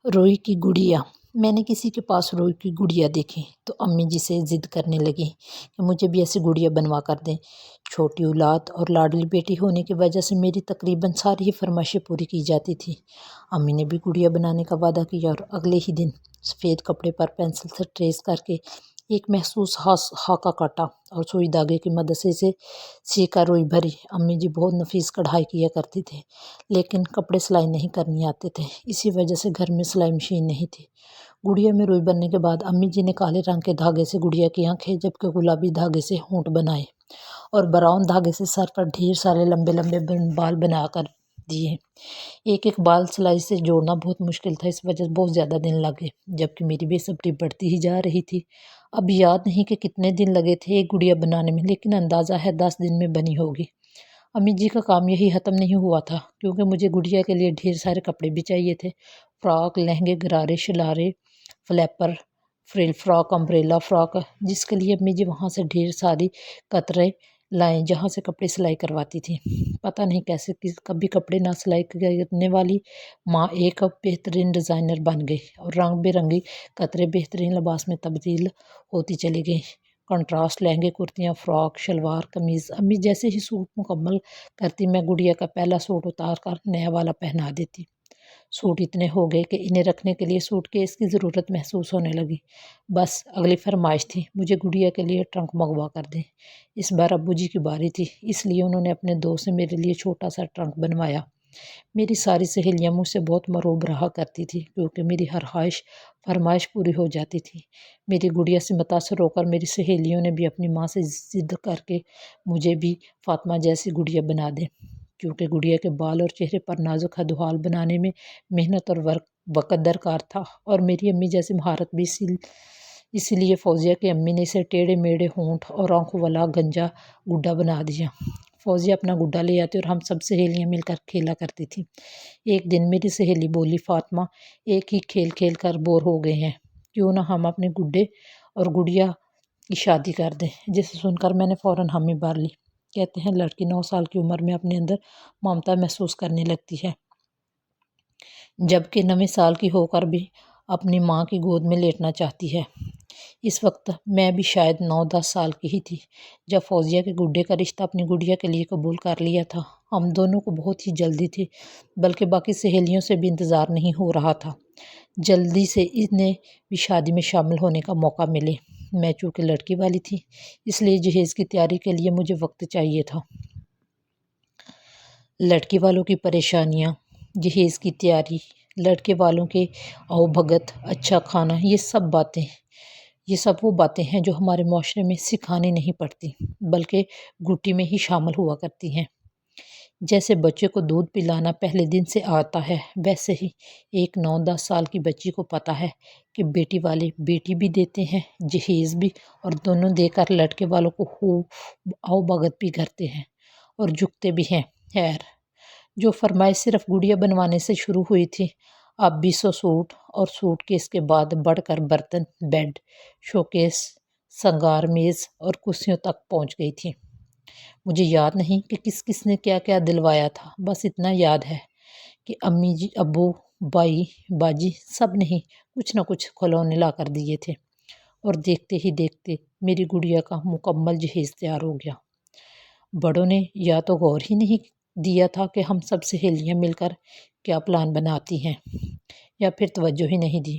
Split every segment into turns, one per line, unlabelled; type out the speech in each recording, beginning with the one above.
روئی کی گڑیا۔ میں نے کسی کے پاس روئی کی گڑیا دیکھی تو امی جی سے ضد کرنے لگی کہ مجھے بھی ایسی گڑیا بنوا کر دیں۔ چھوٹی اولاد اور لاڈلی بیٹی ہونے کی وجہ سے میری تقریباً ساری ہی فرمائشیں پوری کی جاتی تھی۔ امی نے بھی گڑیا بنانے کا وعدہ کیا اور اگلے ہی دن سفید کپڑے پر پینسل سے ٹریس کر کے ایک محسوس خاکہ کاٹا اور سوئی دھاگے کی مدد سے اسے سیکا روئی بھری۔ امی جی بہت نفیس کڑھائی کیا کرتی تھے لیکن کپڑے سلائی نہیں کرنی آتے تھے، اسی وجہ سے گھر میں سلائی مشین نہیں تھی۔ گڑیا میں روئی بننے کے بعد امی جی نے کالے رنگ کے دھاگے سے گڑیا کی آنکھیں جبکہ گلابی دھاگے سے ہونٹ بنائے اور براؤن دھاگے سے سر پر ڈھیر سارے لمبے لمبے بال بنا کر دیے۔ ایک ایک بال سلائی سے جوڑنا بہت مشکل تھا، اس وجہ سے بہت زیادہ دن لگے جبکہ میری بے صبری بڑھتی ہی جا رہی تھی۔ اب یاد نہیں کہ کتنے دن لگے تھے ایک گڑیا بنانے میں، لیکن اندازہ ہے 10 دن میں بنی ہوگی۔ امی جی کا کام یہی ختم نہیں ہوا تھا کیونکہ مجھے گڑیا کے لیے ڈھیر سارے کپڑے بھی چاہیے تھے۔ فراک، لہنگے، غرارے، شلارے، فلیپر، فریل فراک، امبریلا فراک، جس کے لیے امی جی وہاں سے ڈھیر ساری قطرے لائیں جہاں سے کپڑے سلائی کرواتی تھی۔ پتہ نہیں کیسے کبھی کپڑے نہ سلائی کرنے والی ماں ایک بہترین ڈیزائنر بن گئی اور رنگ برنگی قطرے بہترین لباس میں تبدیل ہوتی چلی گئی۔ کنٹراسٹ لہنگے، کرتیاں، فراک، شلوار، قمیض۔ امی جیسے ہی سوٹ مکمل کرتی میں گڑیا کا پہلا سوٹ اتار کر نیا والا پہنا دیتی۔ سوٹ اتنے ہو گئے کہ انہیں رکھنے کے لیے سوٹ کیس کی ضرورت محسوس ہونے لگی۔ بس اگلی فرمائش تھی مجھے گڑیا کے لیے ٹرنک منگوا کر دیں۔ اس بار ابو جی کی باری تھی، اس لیے انہوں نے اپنے دوست سے میرے لیے چھوٹا سا ٹرنک بنوایا۔ میری ساری سہیلیاں مجھ سے بہت مرعوب رہا کرتی تھی کیونکہ میری ہر فرمائش پوری ہو جاتی تھی۔ میری گڑیا سے متاثر ہو کر میری سہیلیوں نے بھی اپنی ماں سے ضد کر کے مجھے بھی فاطمہ جیسی گڑیا بنا دیں، کیونکہ گڑیا کے بال اور چہرے پر نازک ہدوحال بنانے میں محنت اور وقت درکار تھا اور میری امی جیسی مہارت بھی اسی لیے فوزیہ کی امی نے اسے ٹیڑھے میڑھے ہونٹ اور آنکھوں والا گنجا گڈا بنا دیا۔ فوزیہ اپنا گڈا لے آتی اور ہم سب سہیلیاں مل کر کھیلا کرتی تھیں۔ ایک دن میری سہیلی بولی فاطمہ ایک ہی کھیل کھیل کر بور ہو گئے ہیں، کیوں نہ ہم اپنے گڈے اور گڑیا کی شادی کر دیں، جسے سن کر میں نے فوراً حامی بھر لی۔ کہتے ہیں لڑکی 9 سال کی عمر میں اپنے اندر ممتا محسوس کرنے لگتی ہے، جبکہ 9 سال کی ہو کر بھی اپنی ماں کی گود میں لیٹنا چاہتی ہے۔ اس وقت میں بھی شاید 9-10 سال کی ہی تھی جب فوزیہ کے گڈے کا رشتہ اپنی گڑیا کے لیے قبول کر لیا تھا۔ ہم دونوں کو بہت ہی جلدی تھی، بلکہ باقی سہیلیوں سے بھی انتظار نہیں ہو رہا تھا جلدی سے انہیں بھی شادی میں شامل ہونے کا موقع ملے۔ میں چونکہ لڑکی والی تھی اس لیے جہیز کی تیاری کے لیے مجھے وقت چاہیے تھا۔ لڑکی والوں کی پریشانیاں، جہیز کی تیاری، لڑکے والوں کے آؤ بھگت، اچھا کھانا، یہ سب وہ باتیں ہیں جو ہمارے معاشرے میں سکھانی نہیں پڑتی بلکہ گھٹی میں ہی شامل ہوا کرتی ہیں۔ جیسے بچے کو دودھ پلانا پہلے دن سے آتا ہے، ویسے ہی ایک 9-10 سال کی بچی کو پتہ ہے کہ بیٹی والے بیٹی بھی دیتے ہیں، جہیز بھی، اور دونوں دے کر لڑکے والوں کو خوب آؤ بھگت بھی کرتے ہیں اور جھکتے بھی ہیں۔ خیر، جو فرمائش صرف گڑیا بنوانے سے شروع ہوئی تھی اب 20 سوٹ اور سوٹ کیس کے بعد بڑھ کر برتن، بیڈ، شوکیس، سنگار میز اور کرسیوں تک پہنچ گئی تھی۔ مجھے یاد نہیں کہ کس کس نے کیا کیا دلوایا تھا، بس اتنا یاد ہے کہ امی جی، ابو، بھائی، باجی سب نے ہی کچھ نہ کچھ کھلونے لا کر دیے تھے اور دیکھتے ہی دیکھتے میری گڑیا کا مکمل جہیز تیار ہو گیا۔ بڑوں نے یا تو غور ہی نہیں دیا تھا کہ ہم سب سہیلیاں مل کر کیا پلان بناتی ہیں، یا پھر توجہ ہی نہیں دی۔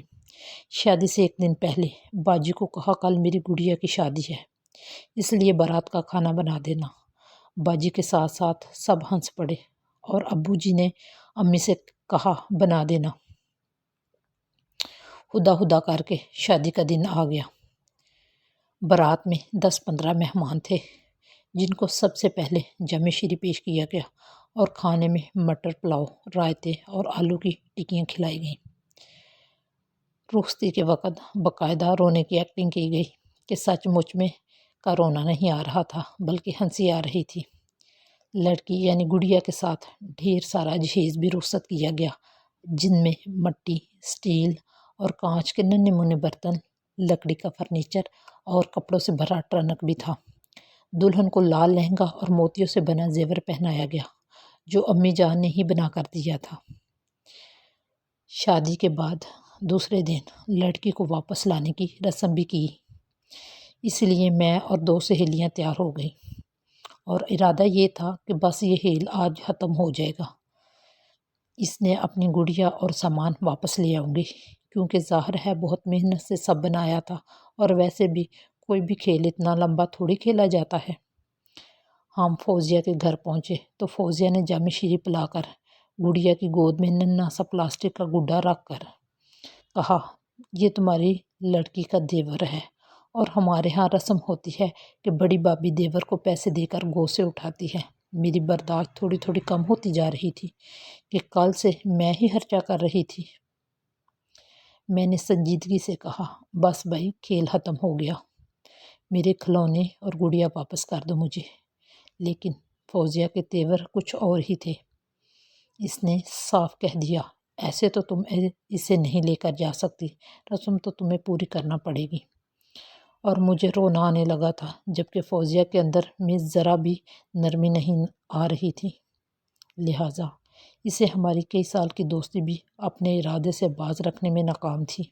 شادی سے ایک دن پہلے باجی کو کہا کل میری گڑیا کی شادی ہے، اس لیے بارات کا کھانا بنا دینا۔ باجی کے ساتھ ساتھ سب ہنس پڑے اور ابو جی نے امی سے کہا بنا دینا۔ ہدا ہدا کر کے شادی کا دن آ گیا۔ بارات میں 10-15 مہمان تھے جن کو سب سے پہلے جامع شیری پیش کیا گیا اور کھانے میں مٹر پلاؤ، رائتے اور آلو کی ٹکیاں کھلائی گئیں۔ رخصتی کے وقت باقاعدہ رونے کی ایکٹنگ کی گئی کہ سچ مچ میں کا رونا نہیں آ رہا تھا بلکہ ہنسی آ رہی تھی۔ لڑکی یعنی گڑیا کے ساتھ ڈھیر سارا جہیز بھی رخصت کیا گیا جن میں مٹی، سٹیل اور کانچ کے ننھے منھے برتن، لکڑی کا فرنیچر اور کپڑوں سے بھرا ٹرنک بھی تھا۔ دلہن کو لال لہنگا اور موتیوں سے بنا زیور پہنایا گیا جو امی جان نے ہی بنا کر دیا تھا۔ شادی کے بعد دوسرے دن لڑکی کو واپس لانے کی رسم بھی کی، اس لیے میں اور 2 سہیلیاں تیار ہو گئیں اور ارادہ یہ تھا کہ بس یہ ہیل آج ختم ہو جائے گا، اس نے اپنی گڑیا اور سامان واپس لے آؤں گی، کیونکہ ظاہر ہے بہت محنت سے سب بنایا تھا، اور ویسے بھی کوئی بھی کھیل اتنا لمبا تھوڑی کھیلا جاتا ہے۔ ہم فوزیہ کے گھر پہنچے تو فوزیہ نے جامع شیریں پلا کر گڑیا کی گود میں ننھا سا پلاسٹک کا گڈا رکھ کر کہا، یہ تمہاری لڑکی کا دیور ہے، اور ہمارے ہاں رسم ہوتی ہے کہ بڑی بھابھی دیور کو پیسے دے کر گود سے اٹھاتی ہے۔ میری برداشت تھوڑی تھوڑی کم ہوتی جا رہی تھی کہ کل سے میں ہی خرچہ کر رہی تھی۔ میں نے سنجیدگی سے کہا، بس بھائی کھیل ختم ہو گیا، میرے کھلونے اور گڑیا واپس کر دو مجھے۔ لیکن فوزیہ کے تیور کچھ اور ہی تھے۔ اس نے صاف کہہ دیا، ایسے تو تم اسے نہیں لے کر جا سکتی، رسم تو تمہیں پوری کرنا پڑے گی۔ اور مجھے رونا آنے لگا تھا، جبکہ فوزیہ کے اندر میں ذرا بھی نرمی نہیں آ رہی تھی، لہٰذا اسے ہماری کئی سال کی دوستی بھی اپنے ارادے سے باز رکھنے میں ناکام تھی۔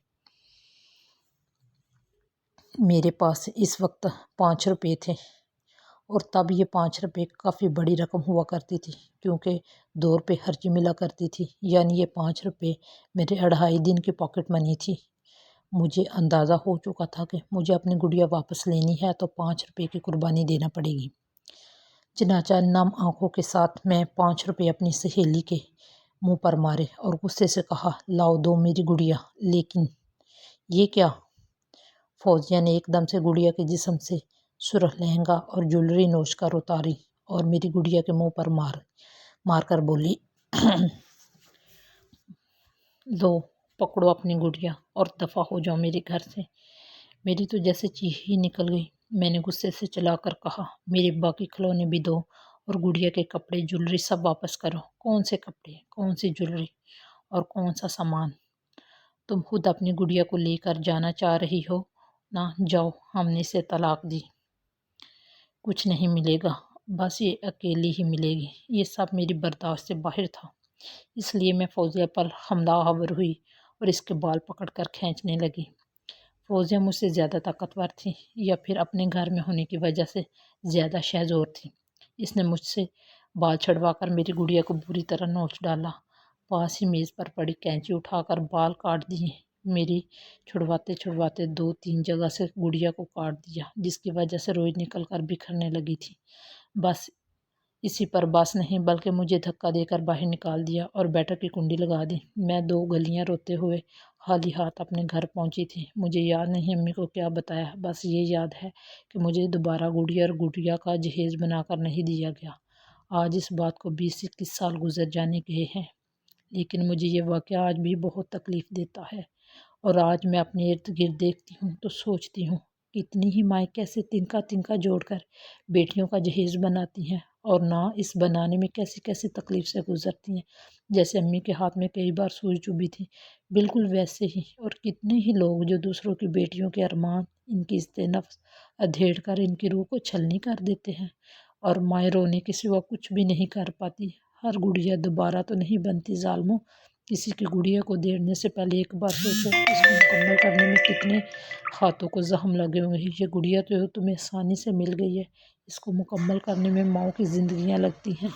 میرے پاس اس وقت 5 روپے تھے، اور تب یہ 5 روپے کافی بڑی رقم ہوا کرتی تھی، کیونکہ 2 روپے خرچی ملا کرتی تھی، یعنی یہ 5 روپے میرے 2.5 دن کی پاکٹ منی تھی۔ مجھے اندازہ ہو چکا تھا کہ مجھے اپنی گڑیا واپس لینی ہے تو 5 روپے کی قربانی دینا پڑے گی۔ چنانچہ نم آنکھوں کے ساتھ میں 5 روپے اپنی سہیلی کے منہ پر مارے اور غصے سے کہا، لاؤ دو میری گڑیا۔ لیکن یہ کیا؟ فوزیہ نے ایک دم سے گڑیا کے جسم سے سرخ لہنگا اور جولری نوچ کر اتاری اور میری گڑیا کے منہ پر مار کر بولی، لو پکڑو اپنی گڑیا اور دفع ہو جاؤ میرے گھر سے۔ میری تو جیسے چیخ ہی نکل گئی۔ میں نے غصے سے چلا کر کہا، میرے باقی کھلونے بھی دو اور گڑیا کے کپڑے جولری سب واپس کرو۔ کون سے کپڑے، کون سی جولری اور کون سا سامان؟ تم خود اپنی گڑیا کو لے کر جانا چاہ رہی ہو نا، جاؤ، ہم نے اسے طلاق دی، کچھ نہیں ملے گا، بس یہ اکیلی ہی ملے گی۔ یہ سب میری برداشت سے باہر تھا، اس لیے میں فوزیہ پر حملہ آور ہوئی اور اس کے بال پکڑ کر کھینچنے لگی۔ فوزیہ مجھ سے زیادہ طاقتور تھی، یا پھر اپنے گھر میں ہونے کی وجہ سے زیادہ شہزور تھی۔ اس نے مجھ سے بال چھڑوا کر میری گڑیا کو بری طرح نوچ ڈالا، پاس ہی میز پر پڑی کینچی اٹھا کر بال کاٹ دیے۔ میری چھڑواتے چھڑواتے 2-3 جگہ سے گڑیا کو کاٹ دیا، جس کی وجہ سے روئی نکل کر بکھرنے لگی تھی۔ بس اسی پر بس نہیں، بلکہ مجھے دھکا دے کر باہر نکال دیا اور بیٹر کی کنڈی لگا دی۔ میں 2 گلیاں روتے ہوئے خالی ہاتھ اپنے گھر پہنچی تھی۔ مجھے یاد نہیں امی کو کیا بتایا، بس یہ یاد ہے کہ مجھے دوبارہ گڑیا اور گڑیا کا جہیز بنا کر نہیں دیا گیا۔ آج اس بات کو 20-21 سال گزر جانے گئے ہیں، لیکن مجھے یہ واقعہ آج بھی بہت تکلیف دیتا ہے، اور آج میں اپنے ارد گرد دیکھتی ہوں تو سوچتی ہوں کہ اتنی ہی مائیں کیسے تنکا تنکا جوڑ کر بیٹیوں کا جہیز بناتی ہیں، اور نہ اس بنانے میں کیسی کیسی تکلیف سے گزرتی ہیں۔ جیسے امی کے ہاتھ میں کئی بار سوئی چبھی تھی، بالکل ویسے ہی، اور کتنے ہی لوگ جو دوسروں کی بیٹیوں کے ارمان، ان کی عزت نفس ادھیڑ کر ان کی روح کو چھلنی کر دیتے ہیں، اور مائیں رونے کے سوا کچھ بھی نہیں کر پاتی۔ ہر گڑیا دوبارہ تو نہیں بنتی ظالموں، کسی کی گڑیا کو دینے سے پہلے ایک بار سوچو، اس کو مکمل کرنے میں کتنے ہاتھوں کو زخم لگے ہوں گے۔ یہ گڑیا تو تمہیں آسانی سے مل گئی ہے، اس کو مکمل کرنے میں ماؤں کی زندگیاں لگتی ہیں۔